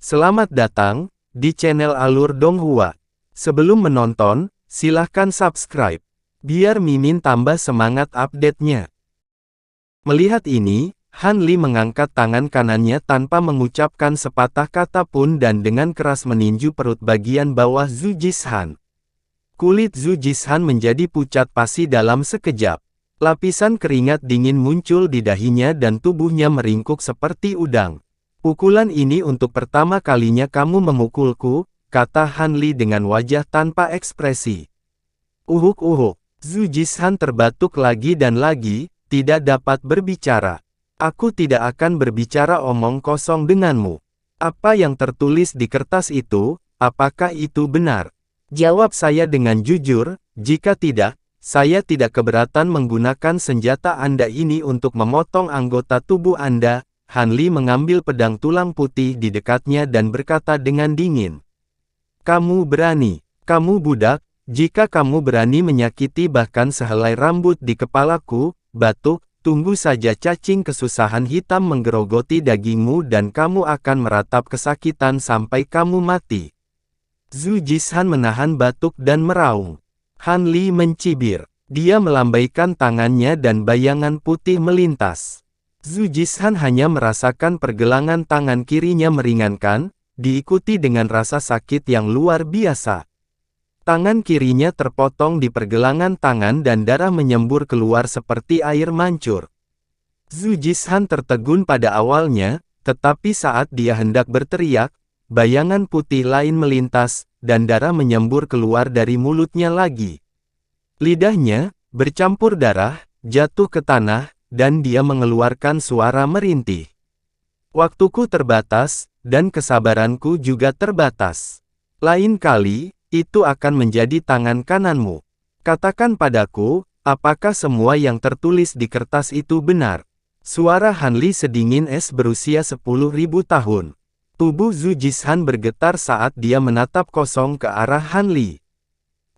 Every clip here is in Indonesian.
Selamat datang di channel Alur Donghua. Sebelum menonton, silahkan subscribe, biar Mimin tambah semangat update-nya. Melihat ini, Han Li mengangkat tangan kanannya tanpa mengucapkan sepatah kata pun dan dengan keras meninju perut bagian bawah Zhu Jishan. Kulit Zhu Jishan menjadi pucat pasi dalam sekejap. Lapisan keringat dingin muncul di dahinya dan tubuhnya meringkuk seperti udang. Pukulan ini untuk pertama kalinya kamu memukulku, kata Han Li dengan wajah tanpa ekspresi. Uhuk-uhuk, Zhu Jishan terbatuk lagi dan lagi, tidak dapat berbicara. Aku tidak akan berbicara omong kosong denganmu. Apa yang tertulis di kertas itu, apakah itu benar? Jawab saya dengan jujur, jika tidak, saya tidak keberatan menggunakan senjata Anda ini untuk memotong anggota tubuh Anda. Han Li mengambil pedang tulang putih di dekatnya dan berkata dengan dingin. Kamu berani, kamu budak, jika kamu berani menyakiti bahkan sehelai rambut di kepalaku, batuk, tunggu saja cacing kesusahan hitam menggerogoti dagingmu dan kamu akan meratap kesakitan sampai kamu mati. Zhu Jishan menahan batuk dan meraung. Han Li mencibir. Dia melambaikan tangannya dan bayangan putih melintas. Zhu Jishan hanya merasakan pergelangan tangan kirinya meringankan, diikuti dengan rasa sakit yang luar biasa. Tangan kirinya terpotong di pergelangan tangan dan darah menyembur keluar seperti air mancur. Zhu Jishan tertegun pada awalnya, tetapi saat dia hendak berteriak, bayangan putih lain melintas, dan darah menyembur keluar dari mulutnya lagi. Lidahnya, bercampur darah, jatuh ke tanah, dan dia mengeluarkan suara merintih. Waktuku terbatas, dan kesabaranku juga terbatas. Lain kali, itu akan menjadi tangan kananmu. Katakan padaku, apakah semua yang tertulis di kertas itu benar? Suara Han Li sedingin es berusia 10.000 tahun. Tubuh Zhu Jishan bergetar saat dia menatap kosong ke arah Han Li.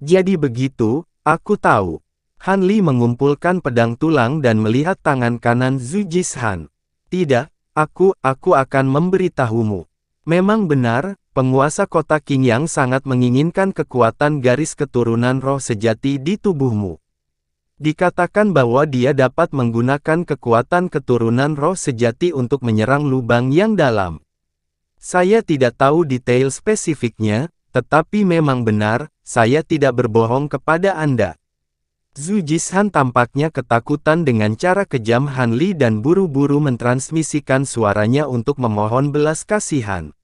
Jadi begitu, aku tahu. Han Li mengumpulkan pedang tulang dan melihat tangan kanan Zhu Jishan. Tidak, aku akan memberitahumu. Memang benar, penguasa kota Qingyang sangat menginginkan kekuatan garis keturunan roh sejati di tubuhmu. Dikatakan bahwa dia dapat menggunakan kekuatan keturunan roh sejati untuk menyerang lubang yang dalam. Saya tidak tahu detail spesifiknya, tetapi memang benar, saya tidak berbohong kepada Anda. Zhu Jishan tampaknya ketakutan dengan cara kejam Han Li dan buru-buru mentransmisikan suaranya untuk memohon belas kasihan.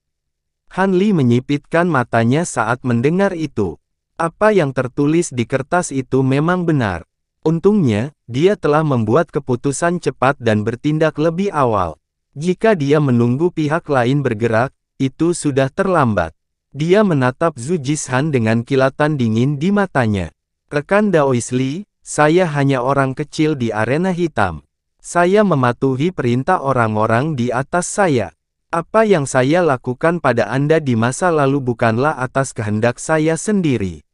Han Li menyipitkan matanya saat mendengar itu. Apa yang tertulis di kertas itu memang benar. Untungnya, dia telah membuat keputusan cepat dan bertindak lebih awal. Jika dia menunggu pihak lain bergerak, itu sudah terlambat. Dia menatap Zhu Jishan dengan kilatan dingin di matanya. Rekan Daois Li, saya hanya orang kecil di arena hitam. Saya mematuhi perintah orang-orang di atas saya. Apa yang saya lakukan pada Anda di masa lalu bukanlah atas kehendak saya sendiri.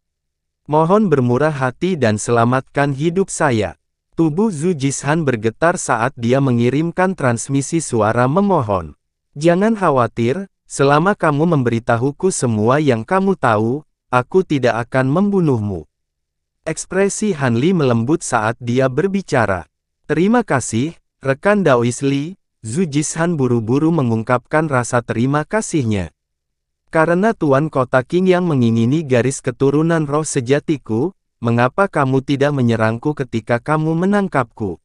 Mohon bermurah hati dan selamatkan hidup saya. Tubuh Zhu Jishan bergetar saat dia mengirimkan transmisi suara memohon. Jangan khawatir, selama kamu memberitahuku semua yang kamu tahu, aku tidak akan membunuhmu. Ekspresi Han Li melembut saat dia berbicara. Terima kasih, rekan Daois Li. Zhu Jishan buru-buru mengungkapkan rasa terima kasihnya. Karena Tuan Kota Qingyang mengingini garis keturunan roh sejatiku, mengapa kamu tidak menyerangku ketika kamu menangkapku?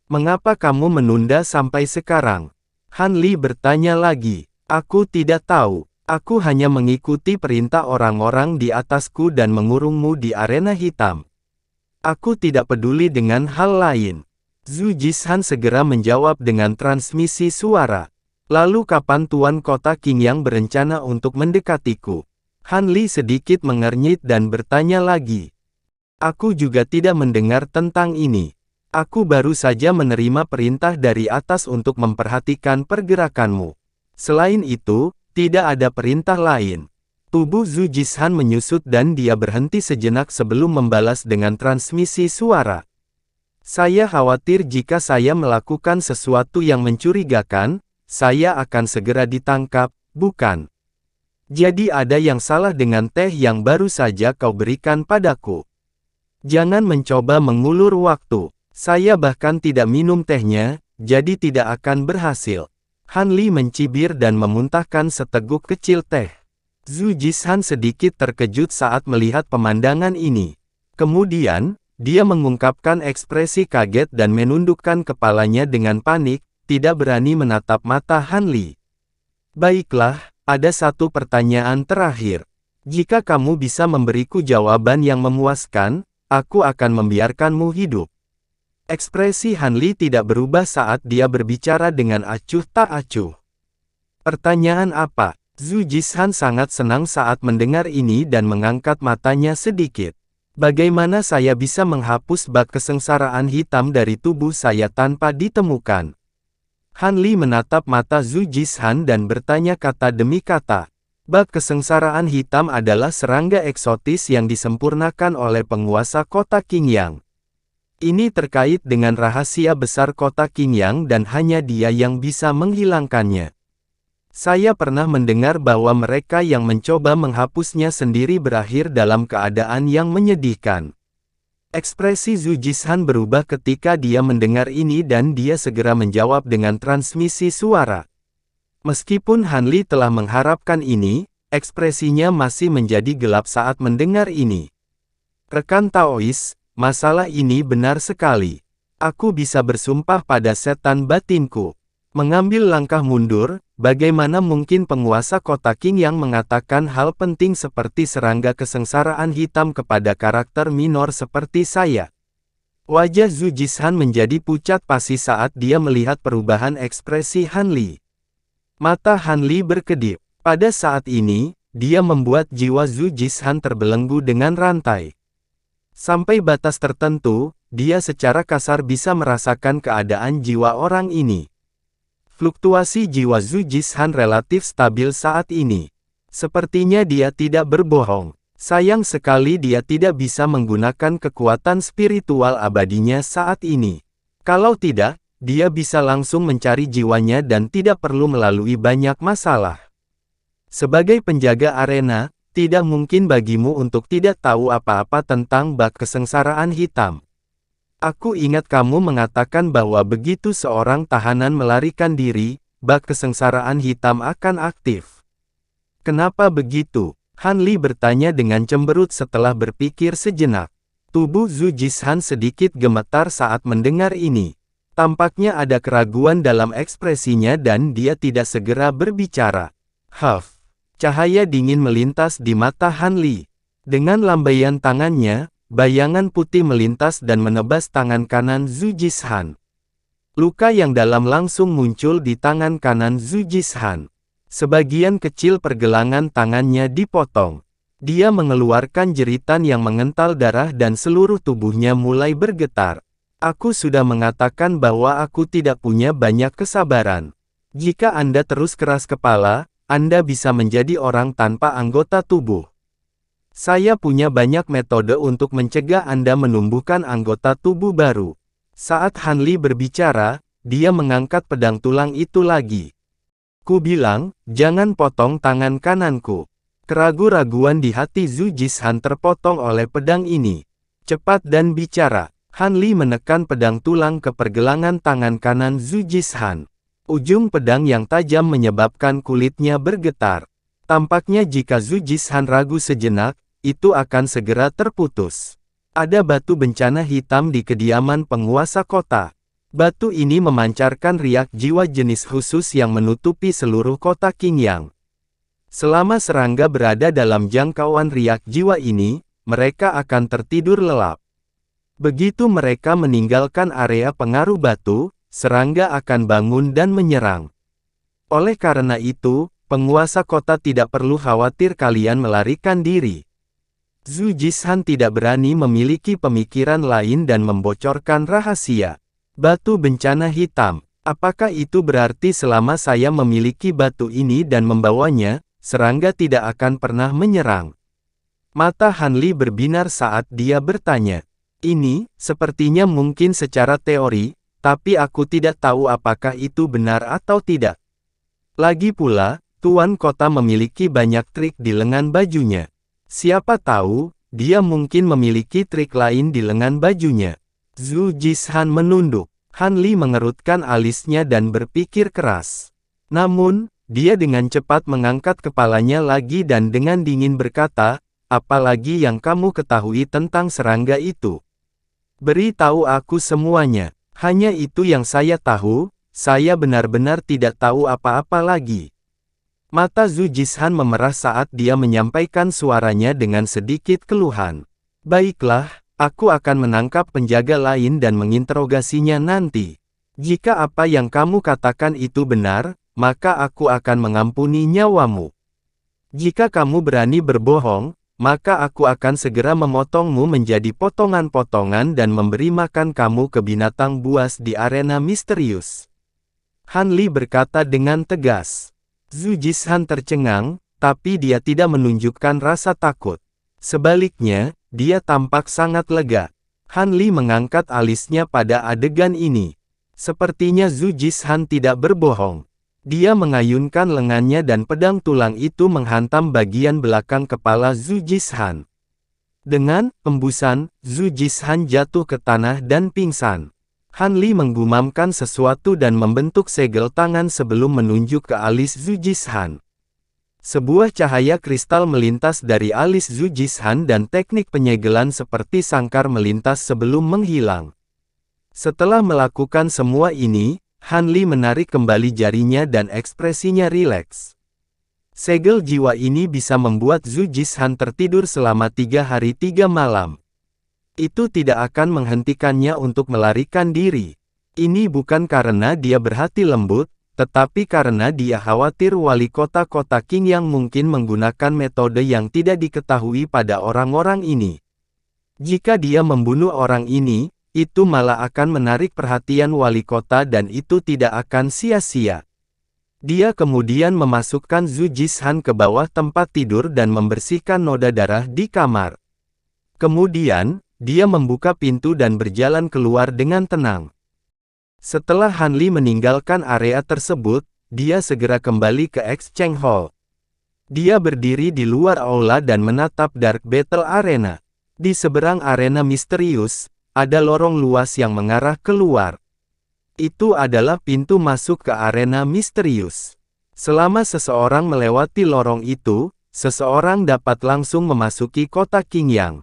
Mengapa kamu menunda sampai sekarang? Han Li bertanya lagi. Aku tidak tahu. Aku hanya mengikuti perintah orang-orang di atasku dan mengurungmu di arena hitam. Aku tidak peduli dengan hal lain. Zhu Jishan segera menjawab dengan transmisi suara. Lalu kapan Tuan Kota Qingyang berencana untuk mendekatiku? Han Li sedikit mengernyit dan bertanya lagi. Aku juga tidak mendengar tentang ini. Aku baru saja menerima perintah dari atas untuk memperhatikan pergerakanmu. Selain itu, tidak ada perintah lain. Tubuh Zhu Jishan menyusut dan dia berhenti sejenak sebelum membalas dengan transmisi suara. Saya khawatir jika saya melakukan sesuatu yang mencurigakan, saya akan segera ditangkap, bukan? Jadi ada yang salah dengan teh yang baru saja kau berikan padaku. Jangan mencoba mengulur waktu. Saya bahkan tidak minum tehnya, jadi tidak akan berhasil. Han Li mencibir dan memuntahkan seteguk kecil teh. Zhu Jishan sedikit terkejut saat melihat pemandangan ini. Kemudian, dia mengungkapkan ekspresi kaget dan menundukkan kepalanya dengan panik, tidak berani menatap mata Han Li. Baiklah, ada satu pertanyaan terakhir. Jika kamu bisa memberiku jawaban yang memuaskan, aku akan membiarkanmu hidup. Ekspresi Han Li tidak berubah saat dia berbicara dengan acuh tak acuh. Pertanyaan apa? Zhu Jishan sangat senang saat mendengar ini dan mengangkat matanya sedikit. Bagaimana saya bisa menghapus bak kesengsaraan hitam dari tubuh saya tanpa ditemukan? Han Li menatap mata Zhu Jishan dan bertanya kata demi kata. Bak kesengsaraan hitam adalah serangga eksotis yang disempurnakan oleh penguasa kota Qingyang. Ini terkait dengan rahasia besar kota Qingyang dan hanya dia yang bisa menghilangkannya. Saya pernah mendengar bahwa mereka yang mencoba menghapusnya sendiri berakhir dalam keadaan yang menyedihkan. Ekspresi Zhu Jishan berubah ketika dia mendengar ini dan dia segera menjawab dengan transmisi suara. Meskipun Han Li telah mengharapkan ini, ekspresinya masih menjadi gelap saat mendengar ini. Rekan Taois, masalah ini benar sekali. Aku bisa bersumpah pada setan batinku. Mengambil langkah mundur, bagaimana mungkin penguasa kota Qingyang mengatakan hal penting seperti serangga kesengsaraan hitam kepada karakter minor seperti saya? Wajah Zhu Jishan menjadi pucat pasi saat dia melihat perubahan ekspresi Han Li. Mata Han Li berkedip. Pada saat ini, dia membuat jiwa Zhu Jishan terbelenggu dengan rantai. Sampai batas tertentu, dia secara kasar bisa merasakan keadaan jiwa orang ini. Fluktuasi jiwa Zhu Jishan relatif stabil saat ini. Sepertinya dia tidak berbohong. Sayang sekali dia tidak bisa menggunakan kekuatan spiritual abadinya saat ini. Kalau tidak, dia bisa langsung mencari jiwanya dan tidak perlu melalui banyak masalah. Sebagai penjaga arena, tidak mungkin bagimu untuk tidak tahu apa-apa tentang bak kesengsaraan hitam. Aku ingat kamu mengatakan bahwa begitu seorang tahanan melarikan diri, bak kesengsaraan hitam akan aktif. Kenapa begitu? Han Li bertanya dengan cemberut setelah berpikir sejenak. Tubuh Zhu Jishan sedikit gemetar saat mendengar ini. Tampaknya ada keraguan dalam ekspresinya dan dia tidak segera berbicara. Huff. Cahaya dingin melintas di mata Han Li. Dengan lambaian tangannya, bayangan putih melintas dan menebas tangan kanan Zhu Jishan. Luka yang dalam langsung muncul di tangan kanan Zhu Jishan. Sebagian kecil pergelangan tangannya dipotong. Dia mengeluarkan jeritan yang mengental darah dan seluruh tubuhnya mulai bergetar. Aku sudah mengatakan bahwa aku tidak punya banyak kesabaran. Jika Anda terus keras kepala, Anda bisa menjadi orang tanpa anggota tubuh. Saya punya banyak metode untuk mencegah Anda menumbuhkan anggota tubuh baru. Saat Han Li berbicara, dia mengangkat pedang tulang itu lagi. Ku bilang, jangan potong tangan kananku. Keraguan-raguan di hati Zhu Jishan terpotong oleh pedang ini. Cepat dan bicara. Han Li menekan pedang tulang ke pergelangan tangan kanan Zhu Jishan. Ujung pedang yang tajam menyebabkan kulitnya bergetar. Tampaknya jika Zhu Jishan ragu sejenak, itu akan segera terputus. Ada batu bencana hitam di kediaman penguasa kota. Batu ini memancarkan riak jiwa jenis khusus yang menutupi seluruh kota Qingyang. Selama serangga berada dalam jangkauan riak jiwa ini, mereka akan tertidur lelap. Begitu mereka meninggalkan area pengaruh batu, serangga akan bangun dan menyerang. Oleh karena itu, penguasa kota tidak perlu khawatir kalian melarikan diri. Zhu Jishan tidak berani memiliki pemikiran lain dan membocorkan rahasia. Batu bencana hitam. Apakah itu berarti selama saya memiliki batu ini dan membawanya, serangga tidak akan pernah menyerang? Mata Han Li berbinar saat dia bertanya. Ini, sepertinya mungkin secara teori, tapi aku tidak tahu apakah itu benar atau tidak. Lagi pula, Tuan kota memiliki banyak trik di lengan bajunya. Siapa tahu, dia mungkin memiliki trik lain di lengan bajunya. Zhu Jishan menunduk. Han Li mengerutkan alisnya dan berpikir keras. Namun, dia dengan cepat mengangkat kepalanya lagi dan dengan dingin berkata, apalagi yang kamu ketahui tentang serangga itu? Beritahu aku semuanya. Hanya itu yang saya tahu, saya benar-benar tidak tahu apa-apa lagi. Mata Zhu Jishan memerah saat dia menyampaikan suaranya dengan sedikit keluhan. Baiklah, aku akan menangkap penjaga lain dan menginterogasinya nanti. Jika apa yang kamu katakan itu benar, maka aku akan mengampuni nyawamu. Jika kamu berani berbohong, maka aku akan segera memotongmu menjadi potongan-potongan dan memberi makan kamu ke binatang buas di arena misterius. Han Li berkata dengan tegas. Zhu Jishan tercengang, tapi dia tidak menunjukkan rasa takut. Sebaliknya, dia tampak sangat lega. Han Li mengangkat alisnya pada adegan ini. Sepertinya Zhu Jishan tidak berbohong. Dia mengayunkan lengannya dan pedang tulang itu menghantam bagian belakang kepala Zhu Jishan. Dengan embusan, Zhu Jishan jatuh ke tanah dan pingsan. Han Li menggumamkan sesuatu dan membentuk segel tangan sebelum menunjuk ke alis Zhu Jishan. Sebuah cahaya kristal melintas dari alis Zhu Jishan dan teknik penyegelan seperti sangkar melintas sebelum menghilang. Setelah melakukan semua ini, Han Li menarik kembali jarinya dan ekspresinya rileks. Segel jiwa ini bisa membuat Zhu Jishan tertidur selama 3 hari 3 malam. Itu tidak akan menghentikannya untuk melarikan diri. Ini bukan karena dia berhati lembut, tetapi karena dia khawatir wali kota kota Qingyang mungkin menggunakan metode yang tidak diketahui pada orang-orang ini. Jika dia membunuh orang ini, itu malah akan menarik perhatian wali kota dan itu tidak akan sia-sia. Dia kemudian memasukkan Zhu Jishan ke bawah tempat tidur dan membersihkan noda darah di kamar. Kemudian, dia membuka pintu dan berjalan keluar dengan tenang. Setelah Han Li meninggalkan area tersebut, dia segera kembali ke Exchange Hall. Dia berdiri di luar aula dan menatap Dark Battle Arena. Di seberang arena misterius, ada lorong luas yang mengarah keluar. Itu adalah pintu masuk ke arena misterius. Selama seseorang melewati lorong itu, seseorang dapat langsung memasuki kota Qingyang.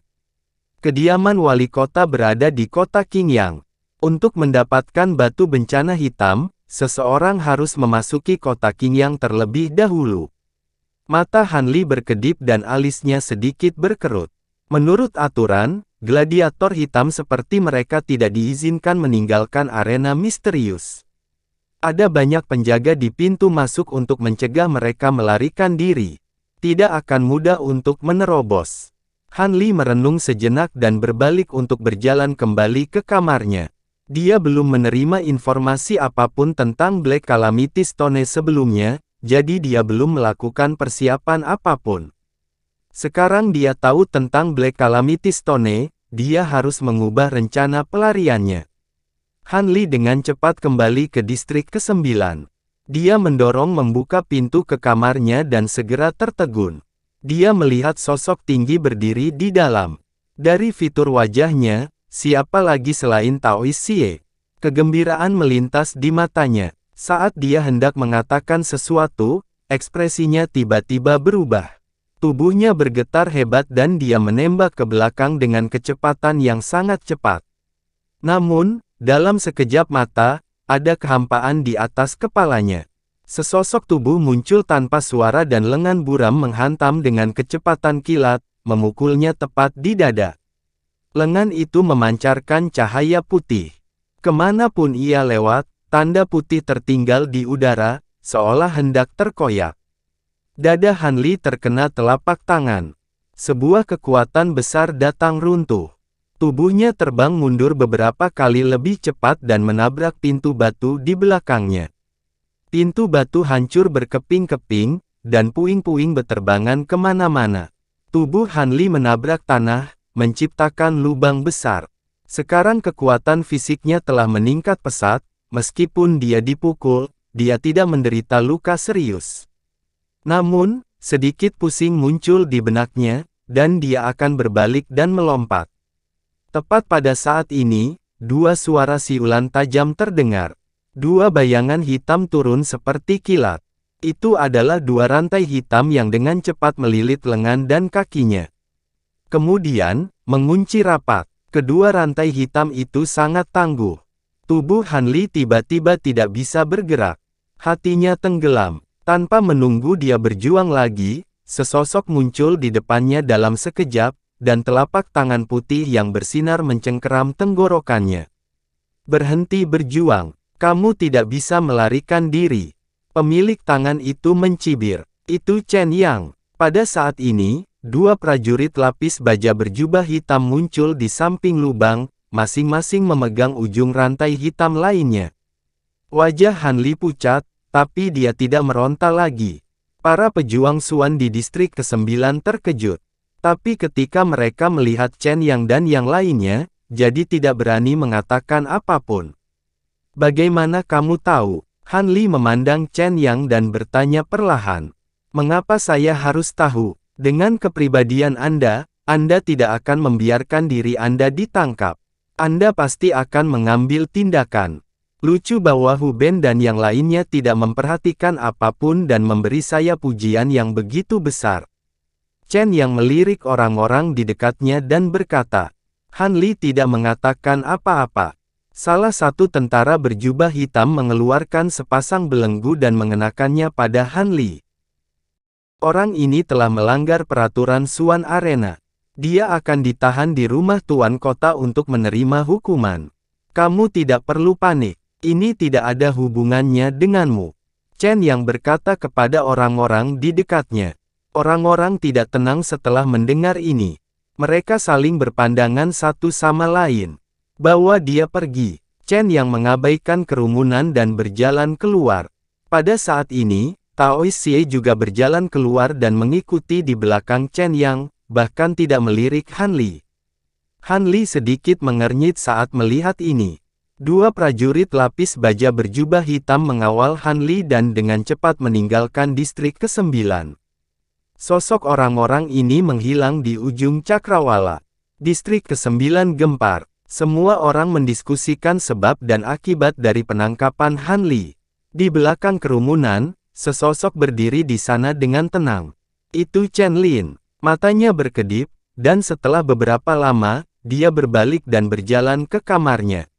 Kediaman wali kota berada di kota Qingyang. Untuk mendapatkan batu bencana hitam, seseorang harus memasuki kota Qingyang terlebih dahulu. Mata Han Li berkedip dan alisnya sedikit berkerut. Menurut aturan, gladiator hitam seperti mereka tidak diizinkan meninggalkan arena misterius. Ada banyak penjaga di pintu masuk untuk mencegah mereka melarikan diri. Tidak akan mudah untuk menerobos. Han Li merenung sejenak dan berbalik untuk berjalan kembali ke kamarnya. Dia belum menerima informasi apapun tentang Black Calamity Stone sebelumnya, jadi dia belum melakukan persiapan apapun. Sekarang dia tahu tentang Black Calamity Stone, dia harus mengubah rencana pelariannya. Han Li dengan cepat kembali ke distrik ke-9. Dia mendorong membuka pintu ke kamarnya dan segera tertegun. Dia melihat sosok tinggi berdiri di dalam. Dari fitur wajahnya, siapa lagi selain Taois Xie? Kegembiraan melintas di matanya. Saat dia hendak mengatakan sesuatu, ekspresinya tiba-tiba berubah. Tubuhnya bergetar hebat dan dia menembak ke belakang dengan kecepatan yang sangat cepat. Namun, dalam sekejap mata, ada kehampaan di atas kepalanya. Sesosok tubuh muncul tanpa suara dan lengan buram menghantam dengan kecepatan kilat, memukulnya tepat di dada. Lengan itu memancarkan cahaya putih. Kemanapun ia lewat, tanda putih tertinggal di udara, seolah hendak terkoyak. Dada Han Li terkena telapak tangan. Sebuah kekuatan besar datang runtuh. Tubuhnya terbang mundur beberapa kali lebih cepat dan menabrak pintu batu di belakangnya. Pintu batu hancur berkeping-keping, dan puing-puing beterbangan kemana-mana. Tubuh Han Li menabrak tanah, menciptakan lubang besar. Sekarang kekuatan fisiknya telah meningkat pesat, meskipun dia dipukul, dia tidak menderita luka serius. Namun, sedikit pusing muncul di benaknya, dan dia akan berbalik dan melompat. Tepat pada saat ini, dua suara siulan tajam terdengar. Dua bayangan hitam turun seperti kilat. Itu adalah dua rantai hitam yang dengan cepat melilit lengan dan kakinya. Kemudian, mengunci rapat. Kedua rantai hitam itu sangat tangguh. Tubuh Han Li tiba-tiba tidak bisa bergerak. Hatinya tenggelam. Tanpa menunggu dia berjuang lagi, sesosok muncul di depannya dalam sekejap, dan telapak tangan putih yang bersinar mencengkeram tenggorokannya. Berhenti berjuang. Kamu tidak bisa melarikan diri. Pemilik tangan itu mencibir. Itu Chen Yang. Pada saat ini, dua prajurit lapis baja berjubah hitam muncul di samping lubang, masing-masing memegang ujung rantai hitam lainnya. Wajah Han Li pucat, tapi dia tidak meronta lagi. Para pejuang Suan di distrik ke-9 terkejut. Tapi ketika mereka melihat Chen Yang dan yang lainnya, jadi tidak berani mengatakan apapun. Bagaimana kamu tahu? Han Li memandang Chen Yang dan bertanya perlahan. Mengapa saya harus tahu? Dengan kepribadian Anda tidak akan membiarkan diri Anda ditangkap. Anda pasti akan mengambil tindakan. Lucu bahwa Hu Ben dan yang lainnya tidak memperhatikan apapun dan memberi saya pujian yang begitu besar. Chen Yang melirik orang-orang di dekatnya dan berkata, Han Li tidak mengatakan apa-apa. Salah satu tentara berjubah hitam mengeluarkan sepasang belenggu dan mengenakannya pada Han Li. Orang ini telah melanggar peraturan Suan Arena. Dia akan ditahan di rumah tuan kota untuk menerima hukuman. Kamu tidak perlu panik. Ini tidak ada hubungannya denganmu. Chen Yang berkata kepada orang-orang di dekatnya. Orang-orang tidak tenang setelah mendengar ini. Mereka saling berpandangan satu sama lain. Bahwa dia pergi. Chen Yang mengabaikan kerumunan dan berjalan keluar. Pada saat ini, Tao Xie juga berjalan keluar dan mengikuti di belakang Chen Yang, bahkan tidak melirik Han Li. Han Li sedikit mengernyit saat melihat ini. Dua prajurit lapis baja berjubah hitam mengawal Han Li dan dengan cepat meninggalkan distrik ke-9. Sosok orang-orang ini menghilang di ujung cakrawala. Distrik ke-9 gempar. Semua orang mendiskusikan sebab dan akibat dari penangkapan Han Li. Di belakang kerumunan, sesosok berdiri di sana dengan tenang. Itu Chen Lin. Matanya berkedip, dan setelah beberapa lama, dia berbalik dan berjalan ke kamarnya.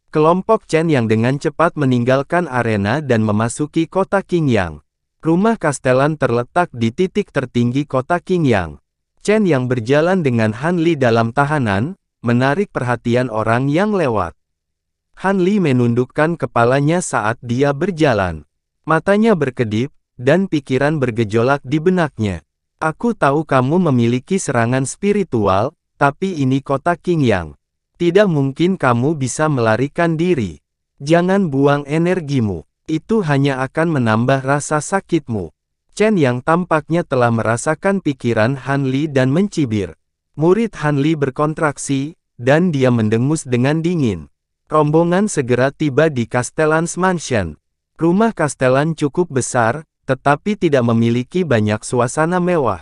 Kelompok Chen Yang dengan cepat meninggalkan arena dan memasuki kota Qingyang. Rumah Kastelan terletak di titik tertinggi kota Qingyang. Chen Yang berjalan dengan Han Li dalam tahanan, menarik perhatian orang yang lewat. Han Li menundukkan kepalanya saat dia berjalan. Matanya berkedip, dan pikiran bergejolak di benaknya. Aku tahu kamu memiliki serangan spiritual, tapi ini kota Qingyang. Tidak mungkin kamu bisa melarikan diri. Jangan buang energimu. Itu hanya akan menambah rasa sakitmu. Chen Yang tampaknya telah merasakan pikiran Han Li dan mencibir. Murid Han Li berkontraksi, dan dia mendengus dengan dingin. Rombongan segera tiba di Castellan's Mansion. Rumah Castellan cukup besar, tetapi tidak memiliki banyak suasana mewah.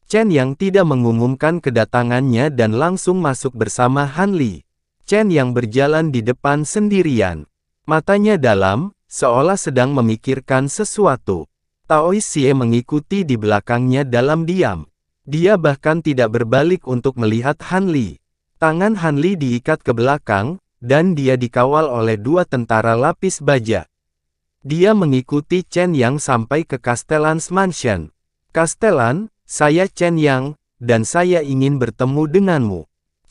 Chen Yang tidak mengumumkan kedatangannya dan langsung masuk bersama Han Li. Chen Yang berjalan di depan sendirian. Matanya dalam, seolah sedang memikirkan sesuatu. Tao Xie mengikuti di belakangnya dalam diam. Dia bahkan tidak berbalik untuk melihat Han Li. Tangan Han Li diikat ke belakang, dan dia dikawal oleh dua tentara lapis baja. Dia mengikuti Chen Yang sampai ke Castellan's Mansion. Castellan, saya Chen Yang, dan saya ingin bertemu denganmu.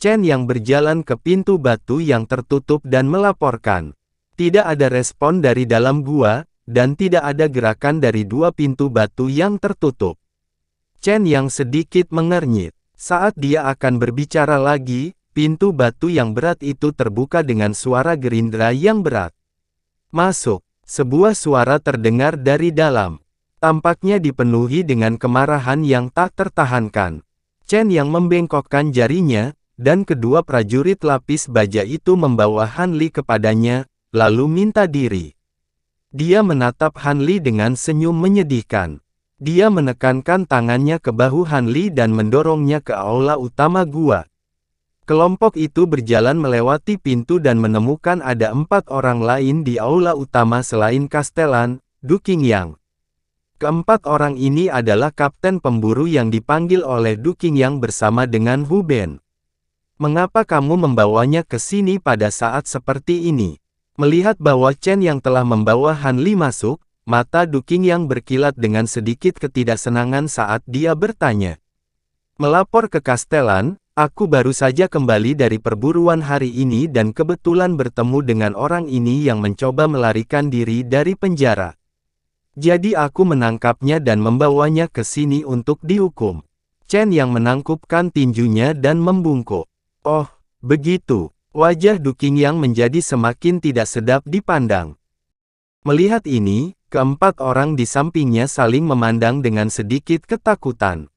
Chen Yang berjalan ke pintu batu yang tertutup dan melaporkan. Tidak ada respon dari dalam gua, dan tidak ada gerakan dari dua pintu batu yang tertutup. Chen Yang sedikit mengernyit. Saat dia akan berbicara lagi, pintu batu yang berat itu terbuka dengan suara gerindra yang berat. Masuk. Sebuah suara terdengar dari dalam. Tampaknya dipenuhi dengan kemarahan yang tak tertahankan. Chen Yang membengkokkan jarinya, dan kedua prajurit lapis baja itu membawa Han Li kepadanya, lalu minta diri. Dia menatap Han Li dengan senyum menyedihkan. Dia menekankan tangannya ke bahu Han Li dan mendorongnya ke aula utama gua. Kelompok itu berjalan melewati pintu dan menemukan ada 4 orang lain di aula utama selain Castellan, Du Qingyang. Keempat orang ini adalah kapten pemburu yang dipanggil oleh Du Qingyang bersama dengan Hu Ben. Mengapa kamu membawanya ke sini pada saat seperti ini? Melihat bahwa Chen yang telah membawa Han Li masuk, mata Du Qingyang berkilat dengan sedikit ketidaksenangan saat dia bertanya. Melapor ke Castellan, aku baru saja kembali dari perburuan hari ini dan kebetulan bertemu dengan orang ini yang mencoba melarikan diri dari penjara. Jadi aku menangkapnya dan membawanya ke sini untuk dihukum. Chen yang menangkupkan tinjunya dan membungkuk. Oh, begitu. Wajah Du Qingyang menjadi semakin tidak sedap dipandang. Melihat ini, keempat orang di sampingnya saling memandang dengan sedikit ketakutan.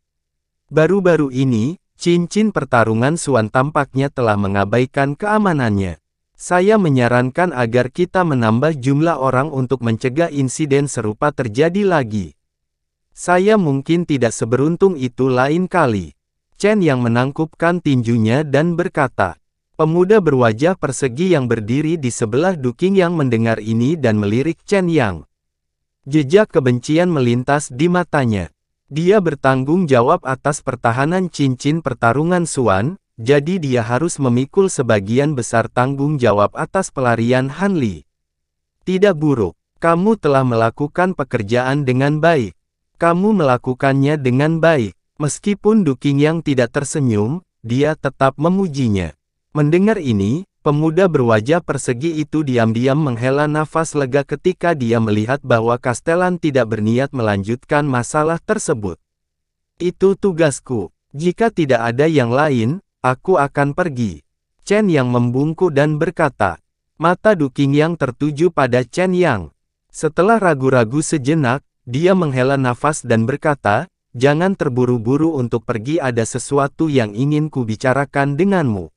Baru-baru ini, cincin pertarungan Suan tampaknya telah mengabaikan keamanannya. Saya menyarankan agar kita menambah jumlah orang untuk mencegah insiden serupa terjadi lagi. Saya mungkin tidak seberuntung itu lain kali. Chen yang menangkupkan tinjunya dan berkata. Pemuda berwajah persegi yang berdiri di sebelah Du Qingyang mendengar ini dan melirik Chen Yang. Jejak kebencian melintas di matanya. Dia bertanggung jawab atas pertahanan cincin pertarungan Suan, jadi dia harus memikul sebagian besar tanggung jawab atas pelarian Han Li. Tidak buruk, kamu telah melakukan pekerjaan dengan baik. Kamu melakukannya dengan baik. Meskipun Du Qingyang tidak tersenyum, dia tetap memujinya. Mendengar ini, pemuda berwajah persegi itu diam-diam menghela nafas lega ketika dia melihat bahwa Castellan tidak berniat melanjutkan masalah tersebut. Itu tugasku. Jika tidak ada yang lain, aku akan pergi. Chen yang membungkuk dan berkata. Mata Du Qingyang tertuju pada Chen Yang. Setelah ragu-ragu sejenak, dia menghela nafas dan berkata, jangan terburu-buru untuk pergi, ada sesuatu yang ingin kubicarakan denganmu.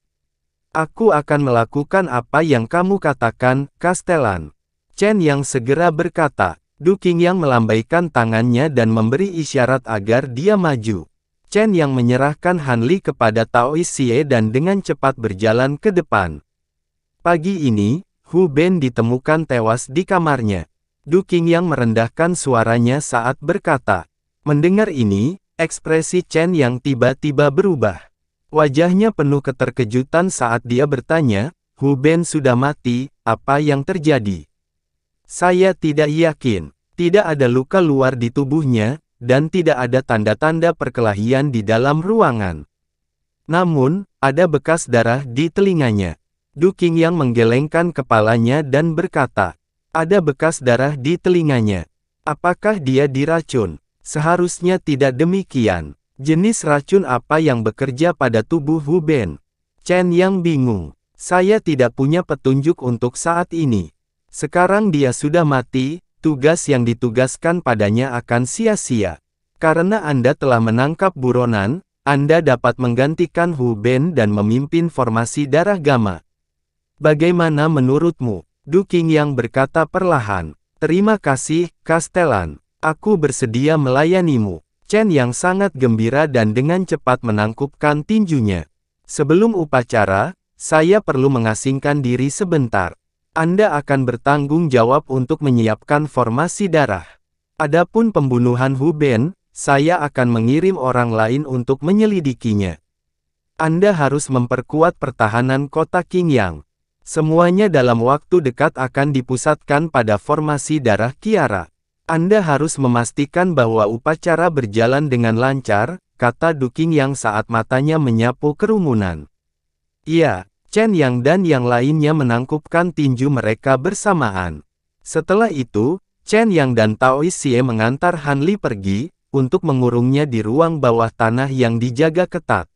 Aku akan melakukan apa yang kamu katakan, Castellan. Chen yang segera berkata. Du Qingyang melambaikan tangannya dan memberi isyarat agar dia maju. Chen yang menyerahkan Han Li kepada Taois Xie dan dengan cepat berjalan ke depan. Pagi ini, Hu Ben ditemukan tewas di kamarnya. Du Qingyang merendahkan suaranya saat berkata. Mendengar ini, ekspresi Chen yang tiba-tiba berubah. Wajahnya penuh keterkejutan saat dia bertanya, Hu Ben sudah mati, apa yang terjadi? Saya tidak yakin. Tidak ada luka luar di tubuhnya, dan tidak ada tanda-tanda perkelahian di dalam ruangan. Namun, ada bekas darah di telinganya. Du Qingyang menggelengkan kepalanya dan berkata, ada bekas darah di telinganya. Apakah dia diracun? Seharusnya tidak demikian. Jenis racun apa yang bekerja pada tubuh Hu Ben? Chen yang bingung. Saya tidak punya petunjuk untuk saat ini. Sekarang dia sudah mati, tugas yang ditugaskan padanya akan sia-sia. Karena Anda telah menangkap buronan, Anda dapat menggantikan Hu Ben dan memimpin formasi darah Gamma. Bagaimana menurutmu? Du Qingyang berkata perlahan. Terima kasih, Castellan. Aku bersedia melayanimu. Chen yang sangat gembira dan dengan cepat menangkupkan tinjunya. Sebelum upacara, saya perlu mengasingkan diri sebentar. Anda akan bertanggung jawab untuk menyiapkan formasi darah. Adapun pembunuhan Hu Ben, saya akan mengirim orang lain untuk menyelidikinya. Anda harus memperkuat pertahanan kota Qingyang. Semuanya dalam waktu dekat akan dipusatkan pada formasi darah Kiara. Anda harus memastikan bahwa upacara berjalan dengan lancar, kata Du Qingyang saat matanya menyapu kerumunan. Iya, Chen Yang dan yang lainnya menangkupkan tinju mereka bersamaan. Setelah itu, Chen Yang dan Taois Xie mengantar Han Li pergi, untuk mengurungnya di ruang bawah tanah yang dijaga ketat.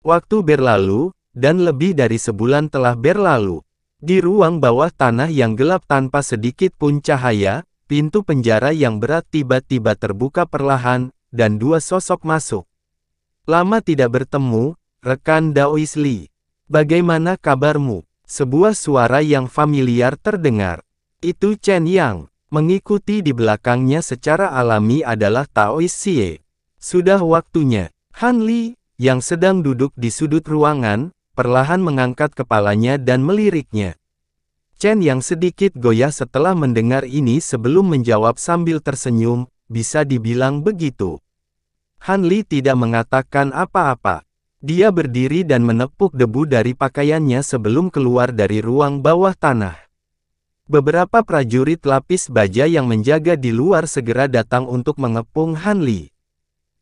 Waktu berlalu, dan lebih dari sebulan telah berlalu. Di ruang bawah tanah yang gelap tanpa sedikit pun cahaya, pintu penjara yang berat tiba-tiba terbuka perlahan, dan dua sosok masuk. Lama tidak bertemu, rekan Daois Li. Bagaimana kabarmu? Sebuah suara yang familiar terdengar. Itu Chen Yang. Mengikuti di belakangnya secara alami adalah Taois Xie. Sudah waktunya. Han Li, yang sedang duduk di sudut ruangan, perlahan mengangkat kepalanya dan meliriknya. Chen yang sedikit goyah setelah mendengar ini sebelum menjawab sambil tersenyum, bisa dibilang begitu. Han Li tidak mengatakan apa-apa. Dia berdiri dan menepuk debu dari pakaiannya sebelum keluar dari ruang bawah tanah. Beberapa prajurit lapis baja yang menjaga di luar segera datang untuk mengepung Han Li.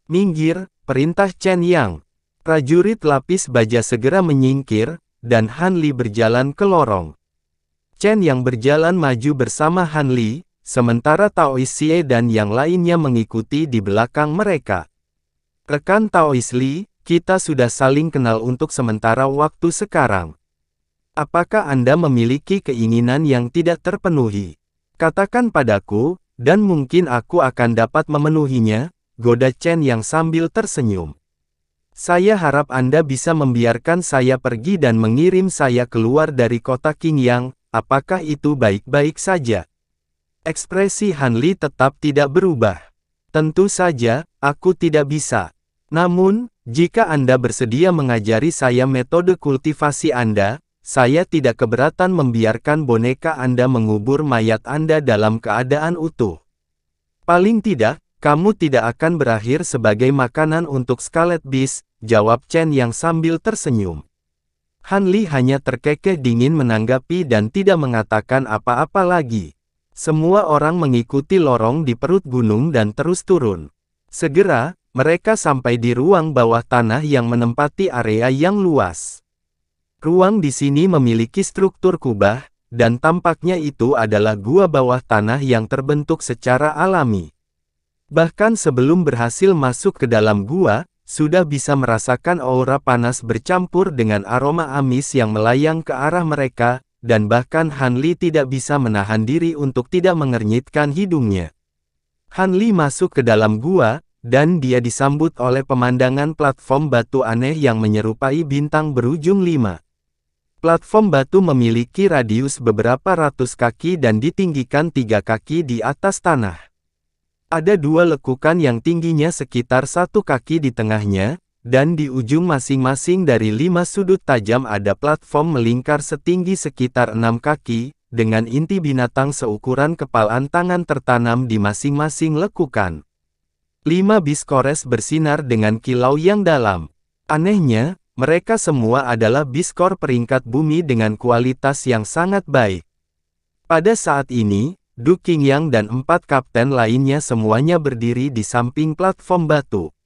"Minggir," perintah Chen Yang. Prajurit lapis baja segera menyingkir, dan Han Li berjalan ke lorong. Chen Yang berjalan maju bersama Han Li, sementara Taois Xie dan yang lainnya mengikuti di belakang mereka. "Rekan Taois Li, kita sudah saling kenal untuk sementara waktu sekarang. Apakah Anda memiliki keinginan yang tidak terpenuhi? Katakan padaku, dan mungkin aku akan dapat memenuhinya," goda Chen Yang sambil tersenyum. "Saya harap Anda bisa membiarkan saya pergi dan mengirim saya keluar dari kota Qingyang, apakah itu baik-baik saja?" Ekspresi Han Li tetap tidak berubah. "Tentu saja, aku tidak bisa. Namun, jika Anda bersedia mengajari saya metode kultivasi Anda, saya tidak keberatan membiarkan boneka Anda mengubur mayat Anda dalam keadaan utuh. Paling tidak, kamu tidak akan berakhir sebagai makanan untuk Scarlet Beast," jawab Chen Yang sambil tersenyum. Han Li hanya terkekeh dingin menanggapi dan tidak mengatakan apa-apa lagi. Semua orang mengikuti lorong di perut gunung dan terus turun. Segera, mereka sampai di ruang bawah tanah yang menempati area yang luas. Ruang di sini memiliki struktur kubah, dan tampaknya itu adalah gua bawah tanah yang terbentuk secara alami. Bahkan sebelum berhasil masuk ke dalam gua, sudah bisa merasakan aura panas bercampur dengan aroma amis yang melayang ke arah mereka, dan bahkan Han Li tidak bisa menahan diri untuk tidak mengernyitkan hidungnya. Han Li masuk ke dalam gua, dan dia disambut oleh pemandangan platform batu aneh yang menyerupai bintang berujung 5. Platform batu memiliki radius beberapa ratus kaki dan ditinggikan 3 kaki di atas tanah. Ada 2 lekukan yang tingginya sekitar 1 kaki di tengahnya, dan di ujung masing-masing dari 5 sudut tajam ada platform melingkar setinggi sekitar 6 kaki, dengan inti binatang seukuran kepalan tangan tertanam di masing-masing lekukan. 5 biskores bersinar dengan kilau yang dalam. Anehnya, mereka semua adalah biskor peringkat bumi dengan kualitas yang sangat baik. Pada saat ini, Du Qingyang dan 4 kapten lainnya semuanya berdiri di samping platform batu.